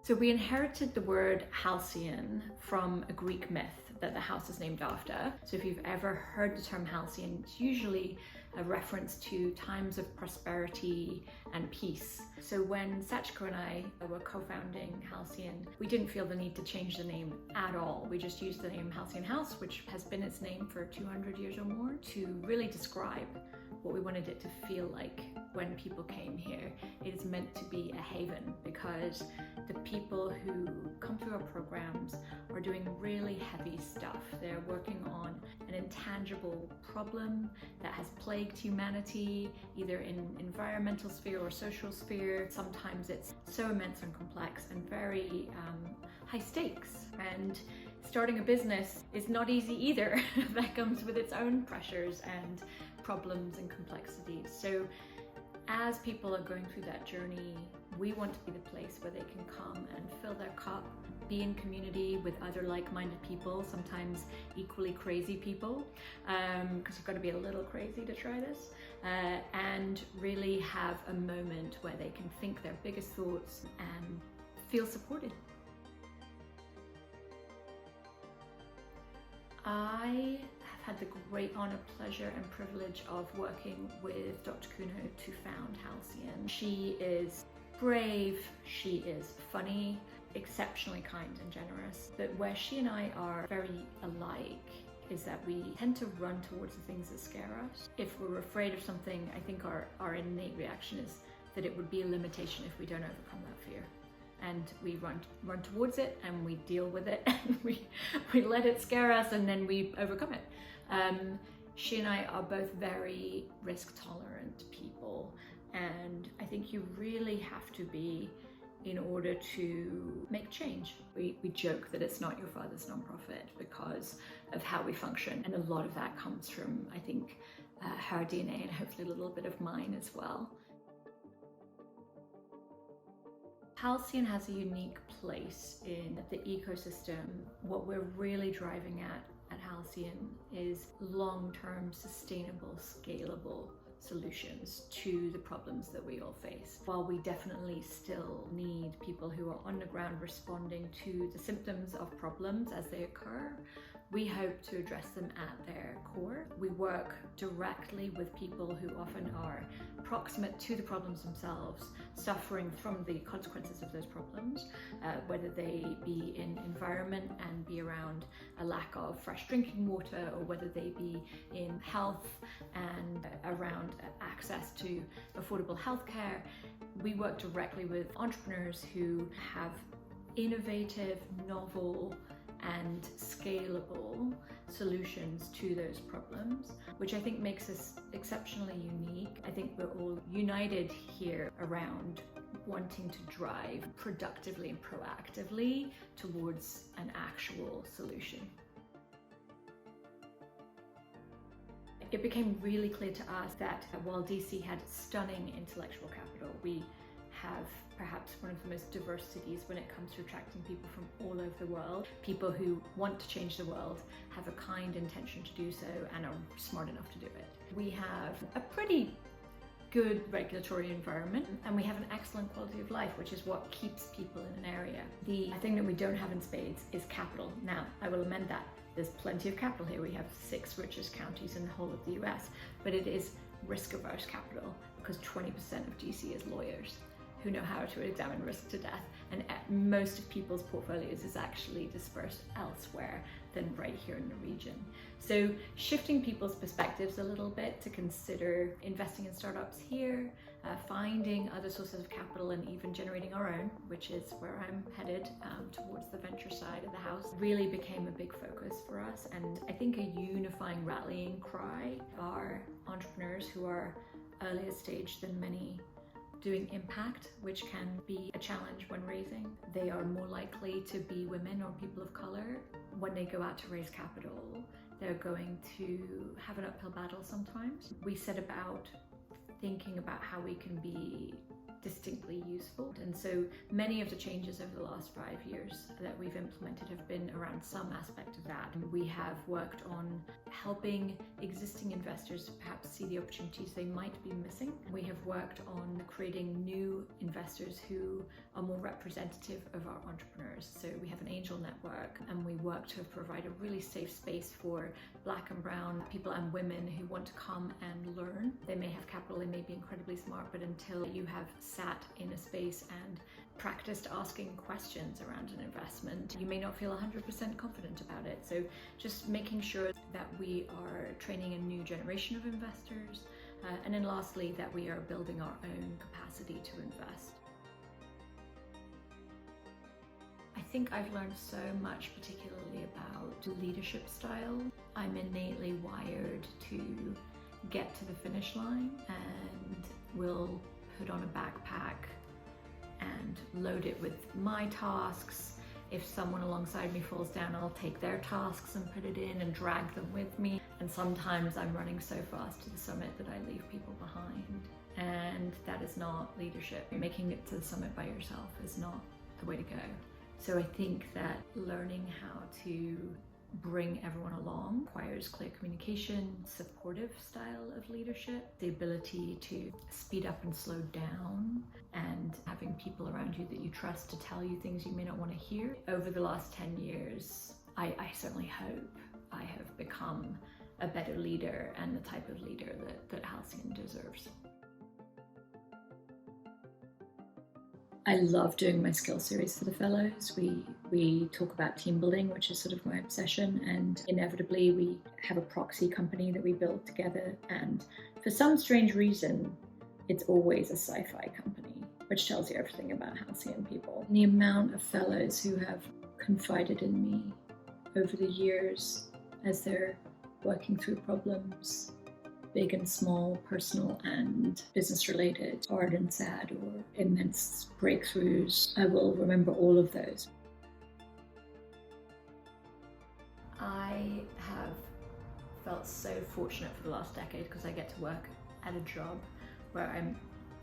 So we inherited the word Halcyon from a Greek myth that the house is named after. So if you've ever heard the term Halcyon, it's usually a reference to times of prosperity and peace. So when Sachiko and I were co-founding Halcyon, we didn't feel the need to change the name at all. We just used the name Halcyon House, which has been its name for 200 years or more, to really describe what we wanted it to feel like when people came here. It is meant to be a haven because the people who come through our programs are doing really heavy stuff. They're working on an intangible problem that has plagued humanity, either in environmental sphere or social sphere. Sometimes it's so immense and complex and very high stakes. And starting a business is not easy either. That comes with its own pressures and problems and complexities. So as people are going through that journey, we want to be the place where they can come and fill their cup, be in community with other like-minded people, sometimes equally crazy people, because you've got to be a little crazy to try this, and really have a moment where they can think their biggest thoughts and feel supported. I have had the great honor, pleasure and privilege of working with Dr. Kuno to found Halcyon. She is brave, she is funny, exceptionally kind and generous. But where she and I are very alike is that we tend to run towards the things that scare us. If we're afraid of something, I think our innate reaction is that it would be a limitation if we don't overcome that fear. And we run towards it and we deal with it and we let it scare us and then we overcome it. She and I are both very risk tolerant people, and I think you really have to be in order to make change. We joke that it's not your father's nonprofit because of how we function, and a lot of that comes from, I think, her DNA and hopefully a little bit of mine as well. Halcyon has a unique place in the ecosystem. What we're really driving at Halcyon is long-term, sustainable, scalable solutions to the problems that we all face. While we definitely still need people who are on the ground responding to the symptoms of problems as they occur, we hope to address them at their core. We work directly with people who often are proximate to the problems themselves, suffering from the consequences of those problems, whether they be in environment and be around a lack of fresh drinking water, or whether they be in health and around access to affordable healthcare. We work directly with entrepreneurs who have innovative, novel, and scalable solutions to those problems, which I think makes us exceptionally unique. I think we're all united here around wanting to drive productively and proactively towards an actual solution. It became really clear to us that while DC had stunning intellectual capital, we have perhaps one of the most diverse cities when it comes to attracting people from all over the world. People who want to change the world, have a kind intention to do so, and are smart enough to do it. We have a pretty good regulatory environment, and we have an excellent quality of life, which is what keeps people in an area. The thing that we don't have in spades is capital. Now, I will amend that. There's plenty of capital here. We have 6 richest counties in the whole of the US, but it is risk-averse capital because 20% of DC is lawyers who know how to examine risk to death, and most of people's portfolios is actually dispersed elsewhere than right here in the region. So shifting people's perspectives a little bit to consider investing in startups here, finding other sources of capital, and even generating our own, which is where I'm headed towards the venture side of the house, really became a big focus for us. And I think a unifying rallying cry are entrepreneurs who are earlier stage than many, doing impact, which can be a challenge when raising. They are more likely to be women or people of color. When they go out to raise capital, they're going to have an uphill battle sometimes. We set about thinking about how we can be distinctly useful. And so many of the changes over the last 5 years that we've implemented have been around some aspect of that. And we have worked on helping existing investors perhaps see the opportunities they might be missing. We have worked on creating new investors who are more representative of our entrepreneurs. So we have an angel network, and we work to provide a really safe space for Black and brown people and women who want to come and learn. They may have capital, they may be incredibly smart, but until you have sat in a space and practiced asking questions around an investment, you may not feel 100% confident about it. So just making sure that we are training a new generation of investors, and then lastly, that we are building our own capacity to invest. I think I've learned so much, particularly about leadership style. I'm innately wired to get to the finish line and will put on a backpack and load it with my tasks. If someone alongside me falls down, I'll take their tasks and put it in and drag them with me. And sometimes I'm running so fast to the summit that I leave people behind. And that is not leadership. Making it to the summit by yourself is not the way to go. So I think that learning how to bring everyone along requires clear communication, supportive style of leadership, the ability to speed up and slow down, and having people around you that you trust to tell you things you may not want to hear. Over the last 10 years, I certainly hope I have become a better leader and the type of leader that Halcyon deserves. I love doing my skill series for the fellows. We talk about team building, which is sort of my obsession, and inevitably we have a proxy company that we build together, and for some strange reason it's always a sci-fi company, which tells you everything about Halcyon people. The amount of fellows who have confided in me over the years as they're working through problems, big and small, personal and business related, hard and sad, or immense breakthroughs. I will remember all of those. I have felt so fortunate for the last decade because I get to work at a job where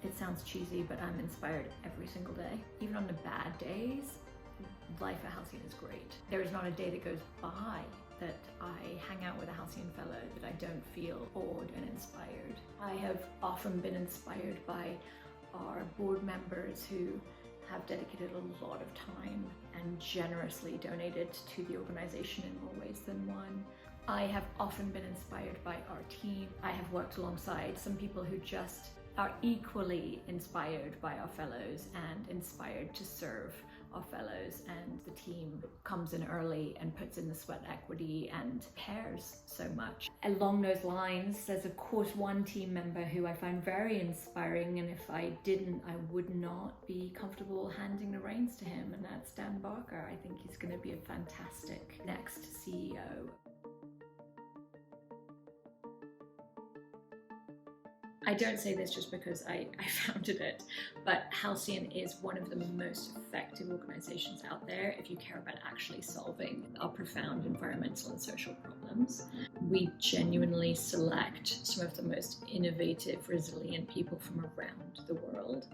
it sounds cheesy, but I'm inspired every single day. Even on the bad days, life at Halcyon is great. There is not a day that goes by that I hang out with a Halcyon fellow that I don't feel awed and inspired. I have often been inspired by our board members who have dedicated a lot of time and generously donated to the organization in more ways than one. I have often been inspired by our team. I have worked alongside some people who just are equally inspired by our fellows and inspired to serve our fellows, and the team comes in early and puts in the sweat equity and cares so much. Along those lines, there's of course one team member who I find very inspiring, and if I didn't, I would not be comfortable handing the reins to him, and that's Dan Barker. I think he's going to be a fantastic next CEO. I don't say this just because I founded it, but Halcyon is one of the most effective organizations out there if you care about actually solving our profound environmental and social problems. We genuinely select some of the most innovative, resilient people from around the world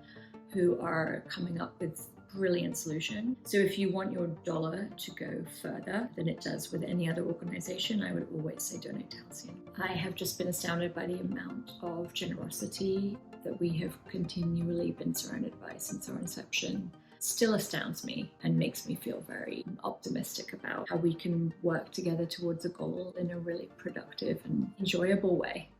who are coming up with brilliant solution. So if you want your dollar to go further than it does with any other organization, I would always say donate to Halcyon. I have just been astounded by the amount of generosity that we have continually been surrounded by since our inception. Still astounds me and makes me feel very optimistic about how we can work together towards a goal in a really productive and enjoyable way.